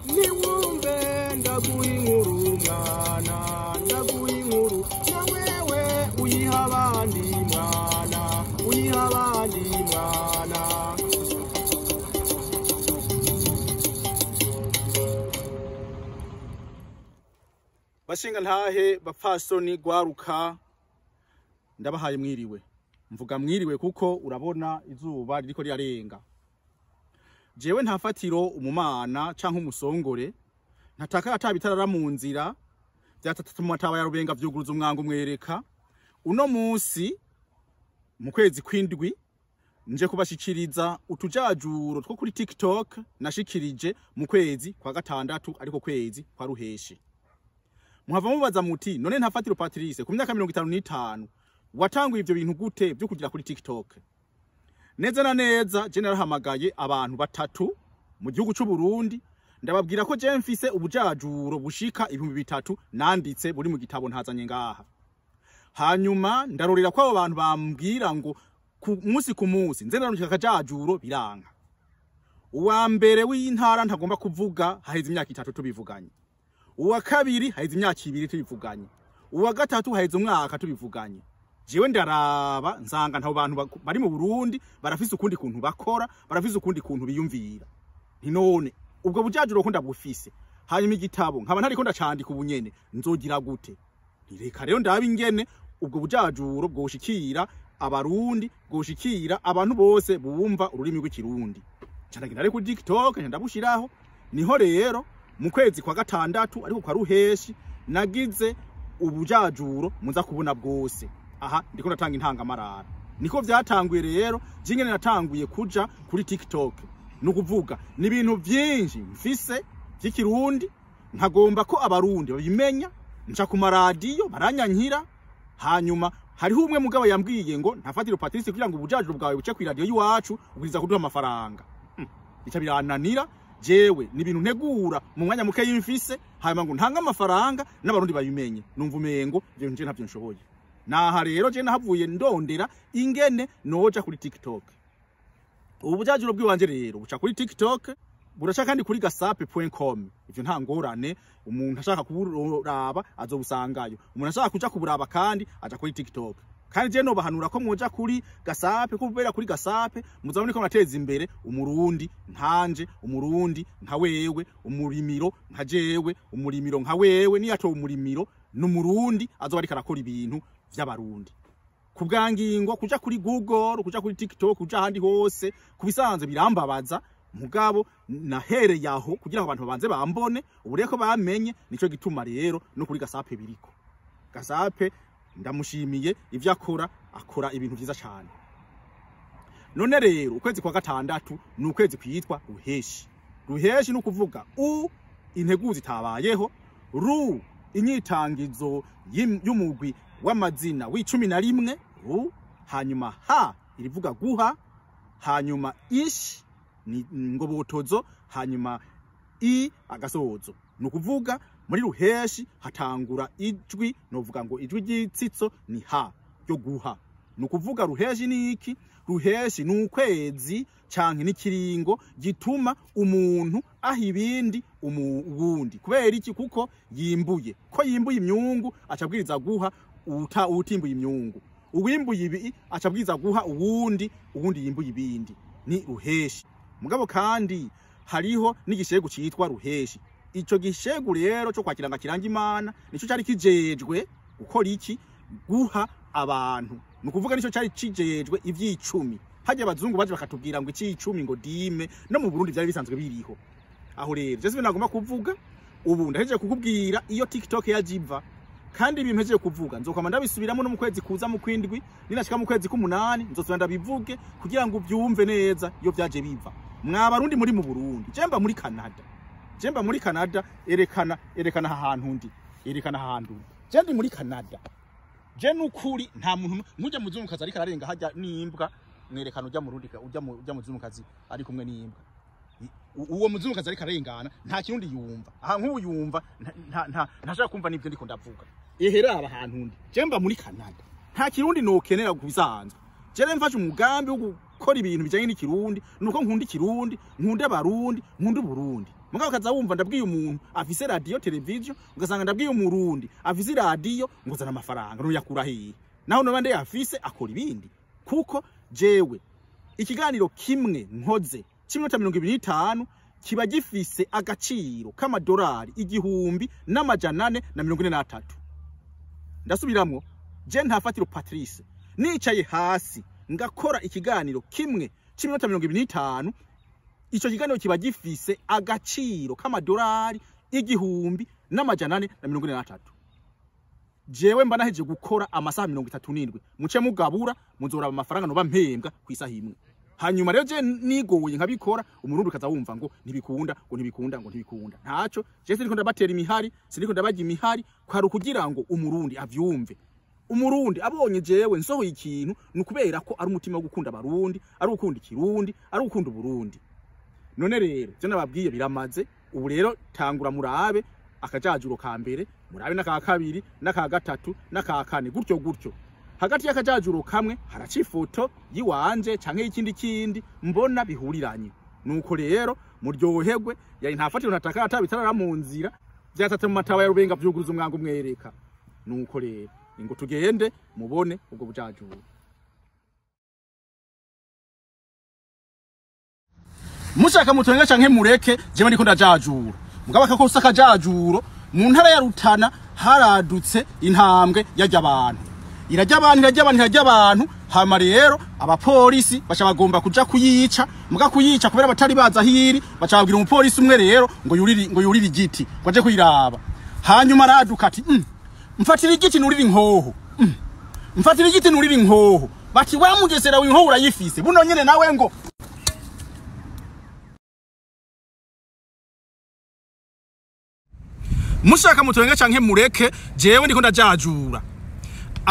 niwumve ndaguha inkuru mwana ndaguha inkuru na wewe uyiha abandi mwana uyiha abandi mwana. Bashinga ntahe bapfasoni gwaruka ndabahaye mwiriwe. Mvuga mwiriwe kuko urabona izuba ririko rirarenga. Jewe ntafatiro umumana canke umusongore ntataka atabitarara mu nzira byatatuma ataba ya rubenga vyuguruza umwanga umwereka. Uno musi mu kwezi kw'indwi nje kubashikiriza utujajuro two kuri TikTok nashikirije mu kwezi kwa gatandatu ariko kwezi kwa Ruhěshi. Muhava mubaza muti none ntafatiro Patrice ku myaka 55 watanguye ivyo bintu gute byo kugira kuri TikTok? Neza na neza je narahamagaye abantu batatu mu gihugu cy'u Burundi ndababwira ko je mfise ubujajuro bushika 3000 nanditse buri mu gitabo ntazanye ngaha. Hanyuma ndarorera ko abo bantu bambwira ngo ku munsi nze narunshika akajajuro biranga. Uwa mbere w'intara ntagomba kuvuga haheze imyaka 3 tubivuganye. Uwa kabiri haheze imyaka 2 tubivuganye. Uwa gatatu haheze umwaka tubivuganye. Jewe ndaraba nsanga ntaho bantu bari mu Burundi barafise ukundi kuntu bakora, barafise ukundi kuntu biyumvira. None ubwo bujajuro ko ndabufise. Hanyuma igitabo nkaba ntari ko ndacandika ubunyene nzogira gute? Nireka rero ndabe ingene ubwo bujajuro bwoshikira abarundi, bwoshikira abantu bose bumva ururimi rw'ikirundi. Candagina ari ku TikTok ndabushiraho. Niho rero mu kwezi kwa gatandatu ariko kwa Ruhěshi nagize ubujajuro muza kubona bwose. Aha ndiko natanga intangamarara. Niko vyatanguye rero jingene natanguye kuja kuri TikTok. Nukuvuga ni ibintu byinshi mfise by'ikirundi nkagomba ko abarundi babimenya nca ku maradiyo baranyankira. Hanyuma hariho umwe mugabo yambwiye ngo ntafatiro Patrice kugira ngo ubujajuro bwawe buce ku radio yiwacu ubwiza kuduha amafaranga. Bica birananira jewe ni ibintu ntegura mu mwanya muke y'imfise hanyuma ngo ntanga amafaranga n'abarundi babimenye. Numva umengo ivyo nje ntavyo nshoboye. Naha rero je nahavuye ndondera ingene noja kuri TikTok. Ubujajuro bw'iwanje rero buca kuri TikTok buraca kandi kuri gasape.com. Ivyo nta ngorane umuntu ashaka kuburaba azobusangayo. Umuntu ashaka kuja kuburaba kandi aja kuri TikTok. Kandi je no bahanura ko mwoja kuri gasape kubera kuri gasape muzabone ko nateza imbere umurundi ntanje umurundi nka wewe umurimiro nka jewe umurimiro nka wewe niyato umurimiro n'umurundi azoba ari karakora ibintu vy'abarundi. Kubwangingo kuja kuri Google kuja kuri TikTok kuja handi hose kubisanzwe birambabaza mugabo nahereye aho kugira ngo abantu babanze bambone ubureko bamenye. Nico gituma rero no kuri gasape biriko. Gasape ndamushimiye ivyo akora ibintu vyiza cyane. None rero ukwezi kwa gatandatu ni ukwezi kwitwa Ruhěshi. Ruhěshi no kuvuga integuzi tabayeho, inyitangizo y'umugwi w'amazina w'11, hanyuma irivuga guha, hanyuma ni ngobotozo, hanyuma agasozo. Nukuvuga muri Ruhěshi hatangura ijwi novuga ngo ijwi ry'itsitso ni ryo guha. Nukuvuga Ruhěshi ni iki? Ruhěshi ni ukwezi canke n'ikiringo gituma umuntu ahibindi ubundi. Kubera iki? Kuko yimbuye. Ko yimbuye imyungu acabwiriza guha utimbuye imyungu. Uwimbuye ibi acabwiriza guha uwundi yimbuye ibindi. Ni Ruhěshi. Mugabo kandi hariho n'igishegu citwa Ruhěshi. Ico gishegu rero cyo kwakiranga kiranga Imana nico cyari kijejwe gukora iki? Guha abantu. Nukuvuga nico cyari kijejwe ivy'icumi. Hajya abazungu baje bakatubwira ngo icy'icumi ngo dime no mu Burundi byari bisanzwe biriho. Aho rero je nagomba kuvuga ubu ndaheje kukubwira iyo TikTok yajiva kandi ibimpeje kuvuga nzokama ndabisubiramo no mu kwezi kuza mu kwindwi ninashika mu kwezi k'umunani nzosubira ndabivuge kugira ngo ubyumve neza iyo byaje biva. Mwabarundi muri mu Burundi jemba muri Canada erekana ahantu ndi erekana ahantu je ndi muri Canada. Je nukuri nta muntu nkujya muzumukazi ariko ararenga hajya n'imbwa mwerekana ujya mu Rundi ujya muzumukazi ari kumwe n'imbwa. Uwo muzumukazi ariko arengana nta kirundi yumva. Aha nk'ubu yumva ntashaka kumva nibyo ndiko ndavuga. Ehera ahantu ndi jemba muri Canada nta kirundi nokenera kubisanzwe. Je mfashe umugambi wo gukora ibintu bijanye n'ikirundi nuko nkunda ikirundi nkunda abarundi nkunda Burundi. mugabo kaza wumva ndabwiye umuntu afise radio television ugasanga ndabwiye umurundi afise radio nguzana amafaranga n'uyakura hehe naho nobande yafise akora ibindi kuko jewe ikiganiro kimwe nkoze cy'iminota 25 kiba gifise agaciro k'amadolari 1443 ndasubiramwo je ntafatiro Patrice nicaye hasi ngakora ikiganiro kimwe cy'iminota 25 ico kiganiro kiba gifise agaciro k'amadolari 1443 jewe mba naheje gukora amasaha 37 muce mugabura muzora amafaranga no bampembwa kwisaha imwe hanyuma rero je nigoye nkabikora umurundi kaza wumva ngo ntibikunda ntaco je siniko ndabatera imihari siniko ndabajya imihari kwari kugira ngo umurundi avyumve umurundi abonye jewe nsohoye ikintu nukubera ko ari umutima wo gukunda abarundi ari ukunda ikirundi ari ukunda uburundi none rero je nababwiye biramaze ubu rero tangura murabe akajajuro ka mbere murabe n'aka kabiri n'aka gatatu n'aka kane gutyo hagati y'akajajuro kamwe haraca ifoto yiwanje canke y'ikindi mbona bihuriranye nuko rero muryoherwe yari ntafatiro nataka bitarara mu nzira byatatse mu matawa ya rubenga vyuguruza umwango mwereka nuko rero ngo tugende mubone ubwo bujajuro mushaka mutonga canke mureke jewe ndiko ndajajura mugaba kakosa akajajuro mu ntara ya Rutana haradutse intambwe yarya abantu irajya abantu hama rero abapolisi bacha bagomba kuja kuyica muga kuyica kubera batari baza hiri bacha babwira umupolisi umwe rero ngo yuriri igiti kwaje kuyiraba hanyuma raduka ati mfatira igiti nuriri nkoho mfatira igiti nuriri nkoho bati wa mugesera w'inkoho urayifise buno nyene nawe ngo mushaka mutonga canke mureke jewe ndiko ndajajura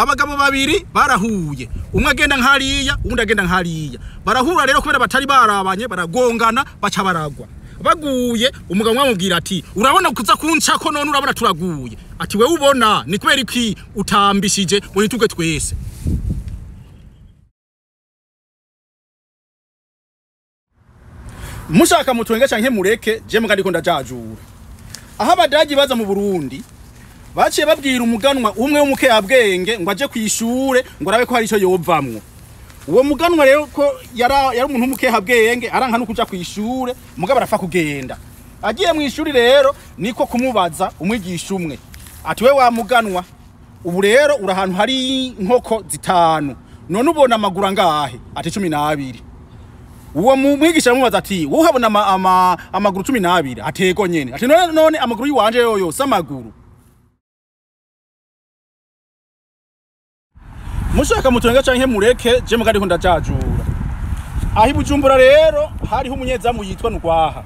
abagabo babiri barahuye umwe agenda nk'ariya uwundi agenda nk'ariya barahura rero kubera batari barabanye baragongana baca baragwa baguye umugabo mwamubwira ati urabona kuza kuncako none urabona turaguye ati we ubona ni kubera iki utambishije ngo nituge twese mushaka mutonga canke mureke je mugandiko ndajajura aha abadaji baza mu Burundi baciye babwira umuganwa umwe w'umukeyabwenge ngo aje kwishure ngo arabe ko hari ico yovamwo uwo muganwa rero ko yari umuntu w'umukeyabwenge aranka no kuja kwishure mugabo arafa kugenda agiye mu ishuri rero niko kumubaza umwigisha umwe ati we wa muganwa ubu rero uri ahantu hari inkoko 5 none ubona amaguru angahe ati 12 uwo mwigisha aramubaza ati wowe uhabona amaguru 12 atego nyene ati none amaguru yiwanje yoyo samaguru mushaka mutonga canke mureke je mugandiko ndajajura ahi Bujumbura rero hari umunyezamu yitwa Nurwaha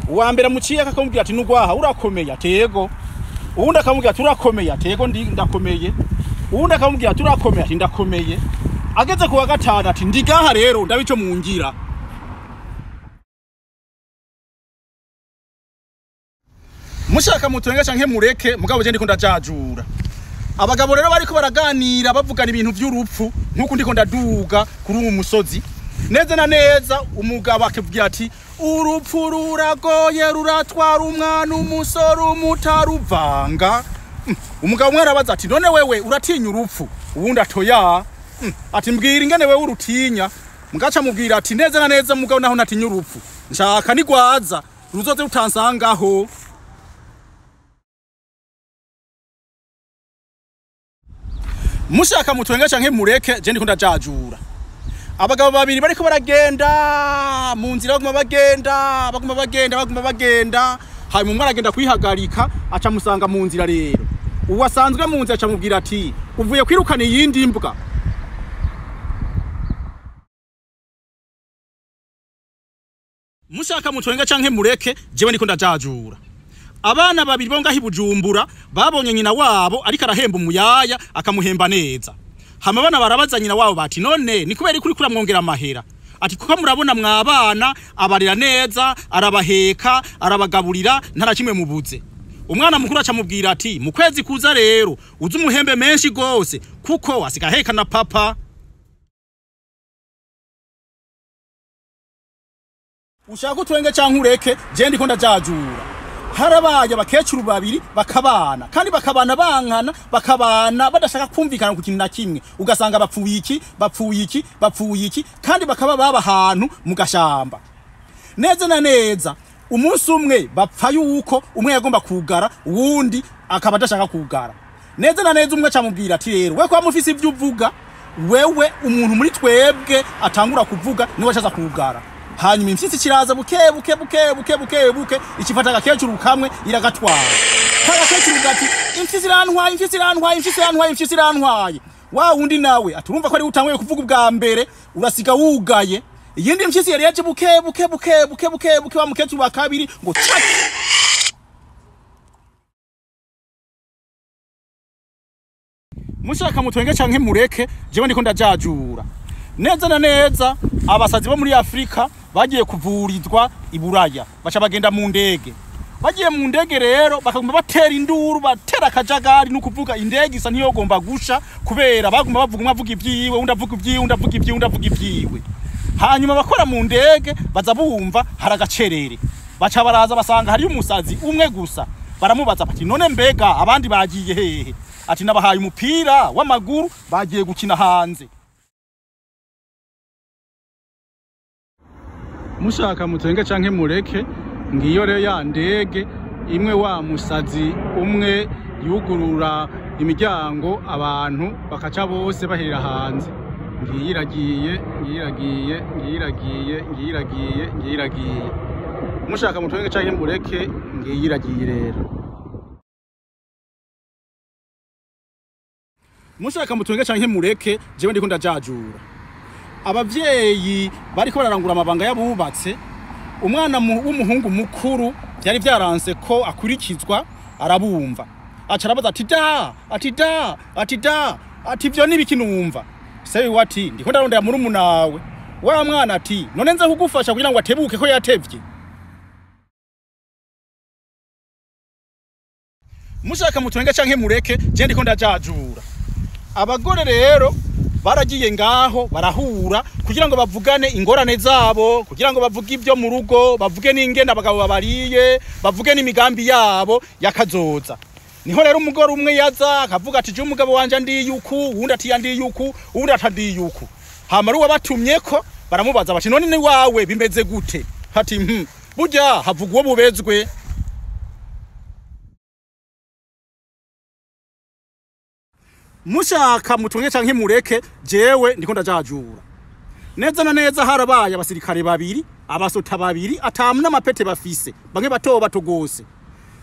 uwa mbere muciye akamubwira ati Nurwaha urakomeye atego uwundi akamubwira ati urakomeye atego ndakomeye uwundi akamubwira ati urakomeye ati ndakomeye ageze ku wa gatanu ati ndigaha rero ndabico mungira mushaka mutonga canke mureke mugabo je ndiko ndajajura abagabo rero bariko baraganira bavugana ibintu vy'urupfu nkuko ndiko ndaduga kuri uwo musozi neza na neza umugabo akibwira ati urupfu ruragoye ruratwara umwana umusore umutaruvanga umugabo umwe arabaza ati none wewe uratinya urupfu ubundi atoya ati mbwira ingene wewe urutinya mugaca mubwira ati neza na neza mugabo naho natinya urupfu nshaka nigwaza ruzoze rutansangaho mushaka mutonga canke mureke je ndiko ndajajura abagabo babiri bariko baragenda mu nzira baguma bagenda hanyuma umwe aragenda kwihagarika aca musanga mu nzira rero uwasanzwe mu nzira aca mubwira ati uvuye kwirukana iyindi mbga mushaka mutonga canke mureke jewe ndiko ndajajura abana babiri bo ngahi Bujumbura babonye nyina wabo ariko arahemba Umuyaya akamuhemba neza hama abana barabaza nyina wabo bati none ni kubera kuri kuramwongera amahera ati kuko murabona mwabana abarira neza arabaheka arabagaburira ntarakimwe mubuze umwana mukuru aca mubwira ati mu kwezi kuza rero uzi umuhembe menshi gose kuko asigaheka na papa ushaka utwenge canke ureke je ndiko ndajajura harabaye abakecuru babiri bakabana kandi bakabana bankana bakabana badashaka kumvikana ku kintu na kimwe ugasanga bapfuye iki kandi bakaba baba ahantu mu gashamba neza na neza umunsi umwe bapfa yuko umwe yagomba kugara uwundi akaba adashaka kugara neza na neza umwe acamubwira ati rero we kwa mufisi ivyo uvuga wewe umuntu muri twebwe atangura kuvuga niwe acaza kugara hanyuma imfyisi kiraza buke ikifata agakecuru kamwe iragatwara kagakecuru gati imfyisi irantwaye wa wundi nawe aturumva ko ari utanguye kuvuga ubwa mbere urasiga wugaye iyindi mfyisi yari yaje buke wa mukecuru wa kabiri ngo chaki mushaka mutwenge canke mureke jewe ndiko ndajajura neza na neza abasazi bo muri Afrika bagiye kuvurizwa iburaya baca bagenda mu ndege bagiye mu ndege rero bakagomba batera induru batera akajagari no kuvuga indege isa niyo gomba gusha kubera bagomba bavuga umwavuga ivyiwe undavuga ivyiwe hanyuma bakora mu ndege baza bumva haragacerere baca baraza basanga hari umusazi umwe gusa baramubaza bati none mbega abandi bagiye hehe ati nabahaye umupira w'amaguru bagiye gukina hanze mushaka mutwenge canke mureke ngiyo rero ya ndege imwe wa musazi umwe yugurura imiryango abantu bakaca bose bahera hanze ngiyiragiye mushaka mutwenge canke mureke ngiyiragiye rero mushaka mutwenge canke mureke jewe ndiko ndajajura abavyeyi bariko bararangura amabanga yabubatse umwana w'umuhungu mukuru byari byaranse ko akurikizwa arabumva aca arabaza ati vyo nibiki numva sewe wati ndiko ndarondera muri umunawe wa mwana ati none nza kugufasha kugira ngo atebuke ko yatevye mushaka mutwenge canke mureke je ndiko ndajajura abagore rero baragiye ngaho barahura kugira ngo bavugane ingorane zabo kugira ngo bavuge ibyo mu rugo bavuge n'ingene abagabo babariye bavuge n'imigambi yabo yakazoza niho rero umugore umwe yaza akavuga ati je umugabo wanje ndi yuku uwundi ati yandi yuku uwundi atandi yuku hamaru wabatumyeko baramubaza bati none ni wawe bimeze gute ati burya havugwa bubezwe mushaka mutwenge canke mureke jewe ndiko ndajajura neza na neza harabaye abasirikare babiri abasota babiri atamu n'amapete bafise bamwe bato gose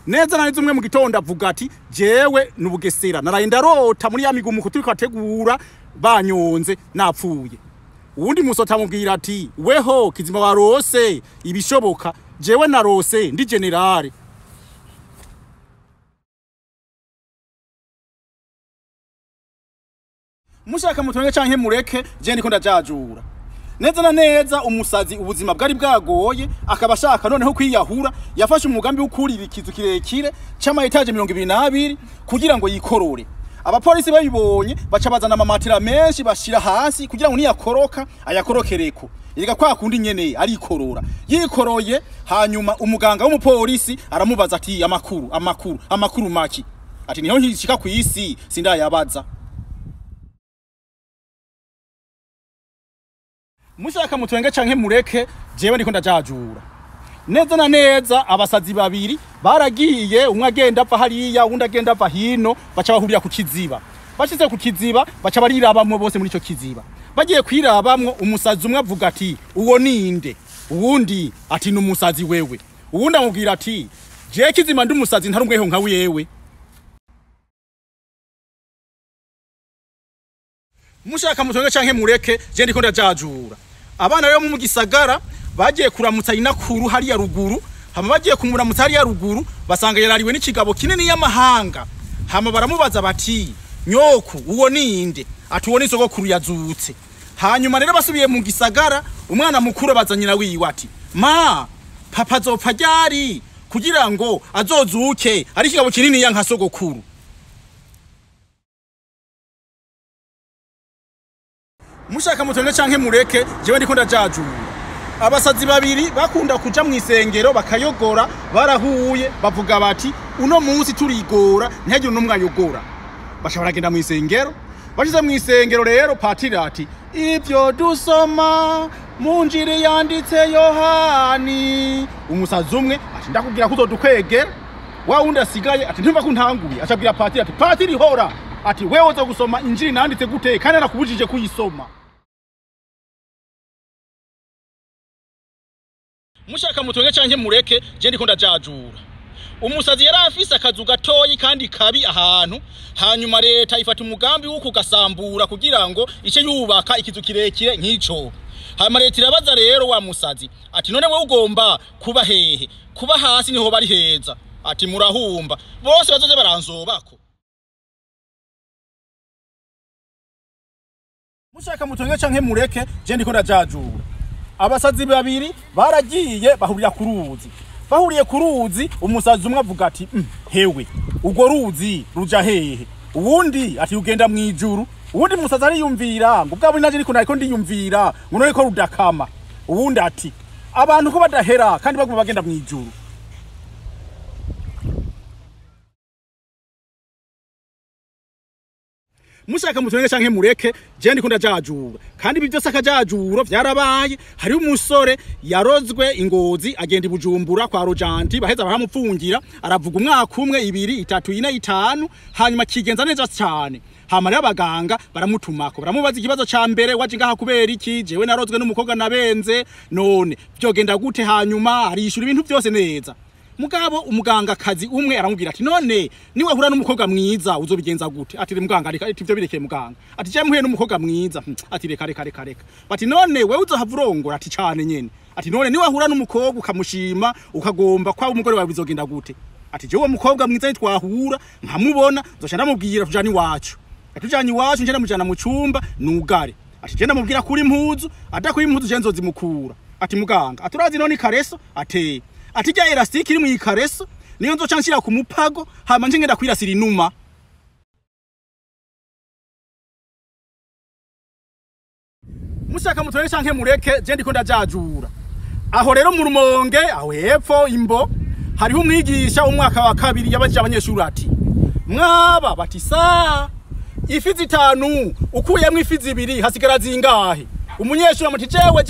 neza na neza umwe mu gitondo avuga ati jewe nubugesera naraye ndarota muri ya migumuko turiko ategura banyonze napfuye uwundi musota mubwira ati weho kizima warose ibishoboka jewe narose ndi generale mushaka mutwenge canke mureke je ndiko ndajajura neza na neza umusazi ubuzima bwari bwagoye akaba ashaka noneho kwiyahura yafashe umugambi w'ukurira ikizu kirekire c'ama etage 22 kugira ngo yikorore abapolisi babibonye baca bazana amamatira menshi bashira hasi kugira ngo niyakoroka ayakorokereko yiga kwa kundi nyene arikorora yikoroye hanyuma umuganga w'umupolisi aramubaza ati amakuru maki ati niho nkishika ku isi sindayabaza mushaka mutwenge canke mureke jewe ndiko ndajajura neza na neza abasazi babiri baragiye umwe agenda apfa hariya uwundi agenda apfa hino baca bahurira ku kiziba bashize ku kiziba baca barirabamwe bose muri ico kiziba bagiye kwirabamwo umusazi umwe avuga ati uwo ninde uwundi ati numusazi wewe uwundi amubwira ati je kizima ndi umusazi ntarumweho nka wewe mushaka mutwenge canke mureke je ndiko ndajajura abana rero mu gisagara bagiye kuramutsa inakuru hariya ruguru hama bagiye kumuramutsa hariya ruguru basanga yarariwe n'ikigabo kinini y'amahanga hama baramubaza bati nyoku uwo ninde ati uwo ni sogokuru yazutse hanyuma rero basubiye mu gisagara umwana mukuru bazanyina wiwe ati ma papa azopfa ryari kugira ngo azozuke ari ikigabo kinini ya nka sogokuru mushaka mutwenge canke mureke jewe ndiko ndajajura Abasazi babiri bakunda kuja mw'isengero bakayogora barahuye bavuga bati uno munsi turigora ntihagire n'umwe ayogora. Basha baragenda mw'isengero, bashize mw'isengero rero patiri ati ivyo dusoma mu njiri yanditse Yohani. Umusazi umwe ati ndakubwira ko uzodukwegera, wa wundi asigaye ati ntumva ko ntanguye, acabwira patiri ati patiri hora, ati wewe uza gusoma injiri nanditse gute kandi nakubujije kuyisoma. Mushaka mutonge canke mureke je ndiko ndajajura. Umusazi yari afise akazu gatoyi kandi kabi ahantu, hanyuma leta ifata umugambi wo kugasambura kugira ngo ice yubaka ikizu kirekire nk'ico. Hanyuma leta irabaza rero wa musazi ati none we ugomba kuba hehe? Kuba hasi niho bari heza. Ati murahumba bose bazoze baranzobako. Mushaka mutonge canke mureke je ndiko ndajajura. Abasazi babiri baragiye bahurira ku ruzi. Bahuriye ku ruzi umusazi umwe avuga ati hewe ugo ruzi ruja hehe? Uwundi ati ugenda mw'ijuru. Uwundi musazi ariyumvira ngo bwabo naje niko nariko ndiyumvira ngo none ko rudakama. Uwundi ati abantu ko badahera kandi baguma bagenda mw'ijuru. Mushaka mutonge canke mureke je ndiko ndajajura kandi ibi byose akajajuro vyarabaye. Hari umusore yarozwe ingozi agenda Bujumbura kwa rojanti baheza baramupfungira aravuga umwaka umwe 2 3 4 5 hanyuma kigenza neza cyane. Hamara abaganga baramutumako baramubaza ikibazo ca mbere waje ngaha kubera iki jewe narozwe n'umukobwa nabenze none vyogenda gute hanyuma arishura ibintu byose neza. Mugabo umuganga kazi umwe aramubwira ati none niwe hura n'umukobwa mwiza uzobigenza gute? Ati muganga areka ivyo birekeye muganga. Ati je muhuye n'umukobwa mwiza. Ati reka. Bati none wewe uzohavurongora? Ati cyane nyene. Ati none niwe hura n'umukobwa ukamushima ukagomba kwa umugore wawe bizogenda gute? Ati je uwo mukobwa mwiza nitwahura nkamubona nzoca ndamubwira tujani wacu. Atujani wacu nje ndamujana mu cyumba nugare. Ati je ndamubwira kuri impuzu adakuri impuzu je nzozimukura. Ati muganga aturazi none kareso ate ati ja elastiki iri mu ikareso niyo nzoca nshira ku mupago hama nje ngenda kwirasira inuma. Mushaka mutonge canke mureke je ndiko ndajajura. Aho rero mu Rumonge aho hepfo imbo hariho umwigisha umwaka wa kabiri yabaje abanyeshuri ati mwaba bati sa ifi 5 ukuyemwe ifi 2 hasigara zingahe? Umunyeshuri amuti jewe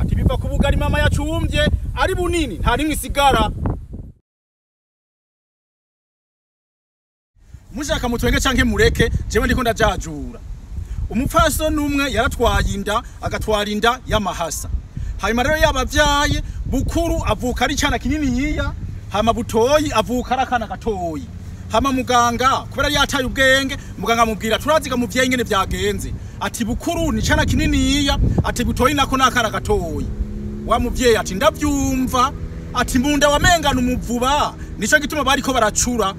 ati biva ku bugari mama yacumbye ari bunini nta rimwe isigara. Mushaka mutwenge canke mureke jewe ndiko ndajajura. Umupfaso numwe yaratwaye inda agatwara inda y'amahasa. Hanyuma rero yabavyaye bukuru avuka ari cyana kinini yiya hama butoyi avuka arakana gatoyi. Hama muganga kubera yataye ubwenge muganga amubwira turaziga muvyaye ingene vyagenze. Ati bukuru ni cyana kinini yiya ati butoyi nako nakana gatoyi. Wa muvyeyi ati ndavyumva ati mbunda wamengana umuvuba nico gituma bariko baracura.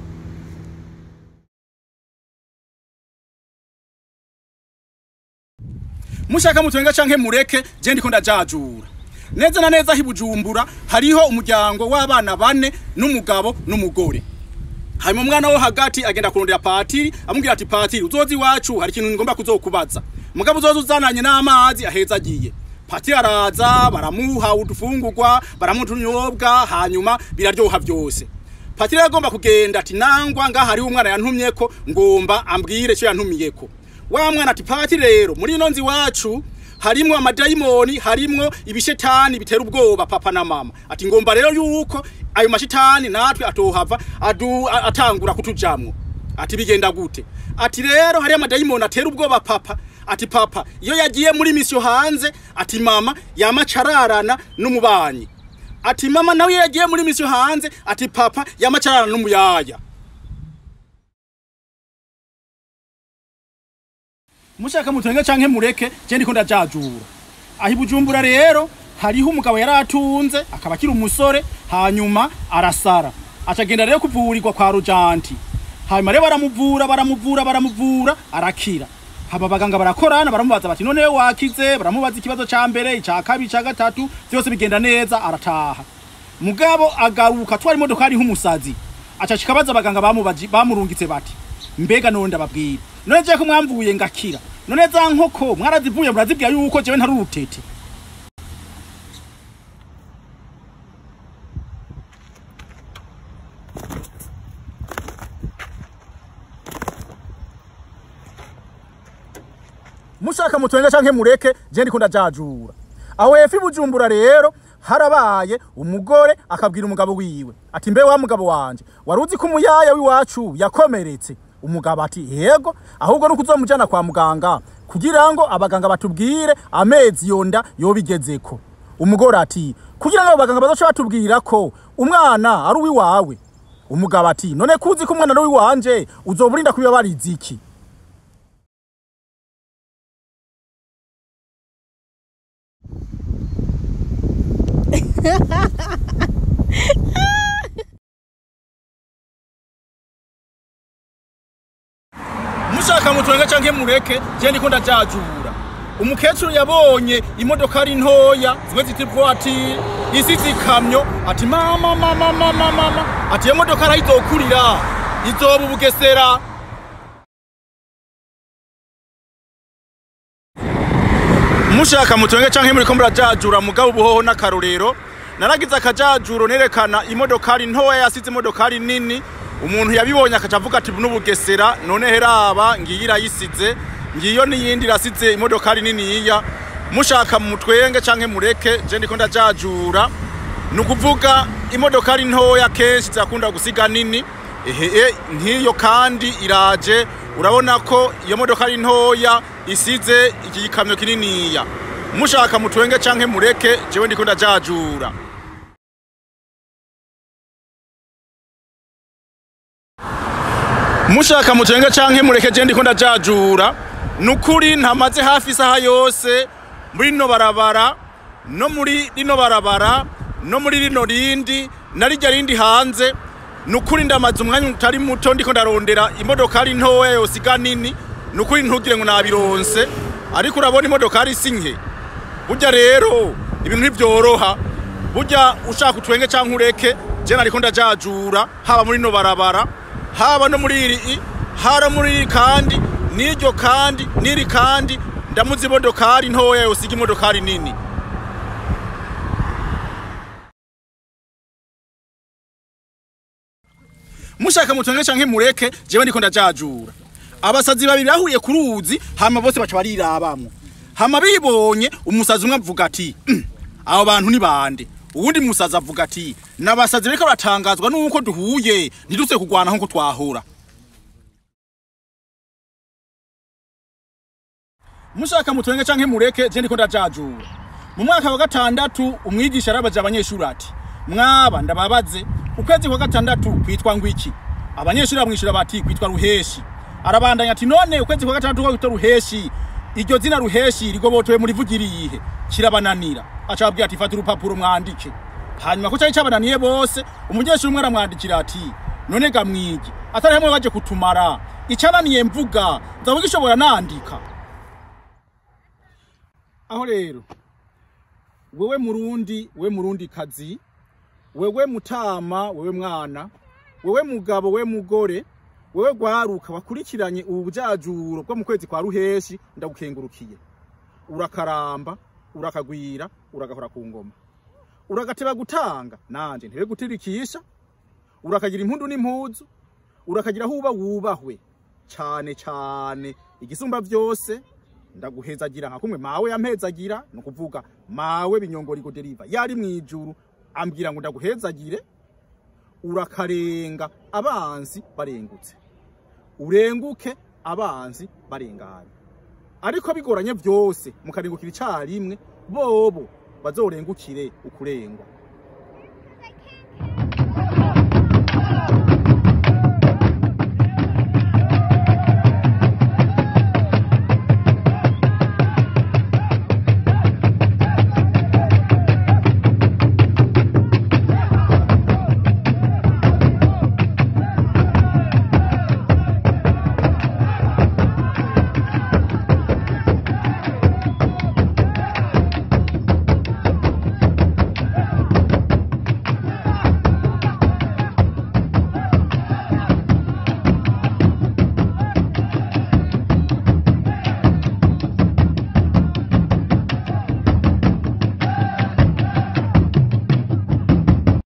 Mushaka mutwenga canke mureke je ndiko ndajajura. Neza na neza Bujumbura hariho umuryango w'abana 4 n'umugabo n'umugore. Hanyuma umwana wo hagati agenda kurondera patiri amubwira ati patiri uzozi wacu hari ikintu ngomba kuzokubaza. Mugabo uzozi uzananye n'amazi aheza agiye. Patiri araza baramuha udufungurwa baramutunyobwa hanyuma biraryoha byose. Patiri agomba kugenda ati nangwa ngaha hari umwana yantumyeko ngomba ambwire cyo yantumiyeko. Wa mwana ati patiri rero muri ino nzi wacu harimwo amadayimoni harimwo ibishetani bitera ubwoba papa na mama. Ati ngomba rero yuko ayo mashitani natwe atohava atangura kutujamwo. Ati bigenda gute? Ati rero hari amadayimoni atera ubwoba papa. Ati papa iyo yagiye muri misyo hanze ati mama yamacararana n'umubanyi. Ati mama nawe yagiye muri misyo hanze ati papa yamacararana n'umuyaya. Mushaka mutwenge canke mureke je ndiko ndajajura. Aho Bujumbura rero hariho umugabo yaratunze akaba akiri umusore hanyuma arasara. Acagenda rero kuvurirwa kwa rojanti. Hanyuma rero baramuvura arakira. Haba baganga barakorana baramubaza bati none wakize, baramubaza ikibazo ca mbere ica kabiri ica gatatu byose bigenda neza arataha. Mugabo agaruka twari imodoka ari nk'umusazi. Acashikabaza abaganga bamurungitse bati mbega none ndababwira none je ko mwamvuye ngakira none za nkoko mwarazivuye murazibwira yuko jewe ntari urutete. mushaka mutwenge canke mureke je ndiko ndajajura. Aho efi Bujumbura rero harabaye umugore akabwira umugabo wiwe ati mbe wa mugabo wanje waruzi ko umuyaya wiwacu yakomeretse. Umugabo ati yego ahubwo nuko uzomujana kwa muganga kugira ngo abaganga batubwire amezi yonda yobigezeko. Umugore ati kugira ngo abaganga bazoca batubwira ko umwana ari uwiwawe. Umugabo ati none kuzi ko umwana ari uwiwanje uzoburinda kubibabariza iki? Mushaka mutwenge canke mureke je ndiko ndajajura. Umukecuru yabonye imodoka ari ntoya zimwe ziti voiture isize ikamyo ati mama ati iyo modoka arayizokurira izoba Bugesera. Mushaka mutwenge canke muriko murajajura mugabo buhoho n'akarorero naragize akajajuro nerekana imodoka ari ntoya yasize imodoka ari nini. Umuntu yabibonye akacavuga ati n'Ubugesera none heraba ngiyira yisize ngiyo n'iyindi rasize imodoka ari nini iya. Mushaka mutwenge canke mureke je ndiko ndajajura nukuvuga imodoka ari ntoya kenshi zakunda gusiga nini. Nk'iyo kandi iraje urabona ko iyo modoka ari ntoya isize iki gikamyo kinini iya. Mushaka mutwenge canke mureke jewe ndiko ndajajura. Mushaka mutwenge canke mureke je ndiko ndajajura nukuri ntamaze hafi isaha yose muri no barabara no muri rino barabara no muri rino rindi narijya rindi hanze nukuri ndamaze umwanya utari muto ndiko ndarondera imodoka ari ntoya yosiga nini nukuri ntugire ngo nabironse ariko urabona imodoka ari sinke. Burya rero ibintu ntibyoroha burya ushaka utwenge canke ureke je nariko ndajajura haba muri no barabara haba no muri iri hara muri kandi niryo kandi niri kandi ndamuzi imodoka ari ntoya yosiga imodoka ari nini. Mushaka mutwenge canke mureke jewe ndiko ndajajura. Abasazi babiri bahuriye ku ruzi hama bose baca barirabamwe hama bibonye umusazi umwe avuga ati abo bantu ni bande. Uwundi musaza avuga ati nabasazi reka batangazwa nuko duhuye ntidutse kugwana nko twahura. Mushaka mutwenge canke mureke je ndiko ndajajura. Mu mwaka wa gatandatu umwigisha arabaje abanyeshuri ati mwaba ndababaze ukwezi kwa gatandatu kwitwa ngwiki. Abanyeshuri bamwishura bati kwitwa Ruhěshi. Arabandanya ati none ukwezi kwa gatandatu kwitwa Ruhěshi iryo zina Ruhěshi rigobotowe muri vugiriye kirabananira. Acababwira ati fata urupapuro mwandike. Hanyuma ko cyari cabananiye bose umunyeshuri umwe aramwandikira ati none ga mwigi atari hamwe baje kutumara icananiye mvuga nzavuga ishobora nandika. Aho rero wewe murundi kazi wewe mutama wewe mwana wewe mugabo wewe mugore wewe gwaruka bakurikiranye ubujajuro bwo mu kwezi kwa Ruhěshi ndagukengurukiye. Urakaramba urakagwira uragahora ku ngoma uragateba gutanga nanje ntebe gutirikisha urakagira impundu n'impuzu urakagira huba wubahwe cyane igisumba byose ndaguhezagira nka kumwe mawe yampezagira no kuvuga mawe binyongori go deriva yari mw'ijuru ambwira ngo ndaguhezagire urakarenga abanzi barengutse urenguke abanzi barenganye. Ariko bigoranye byose mukarengukira icarimwe bobo bazorengukire ukurengwa.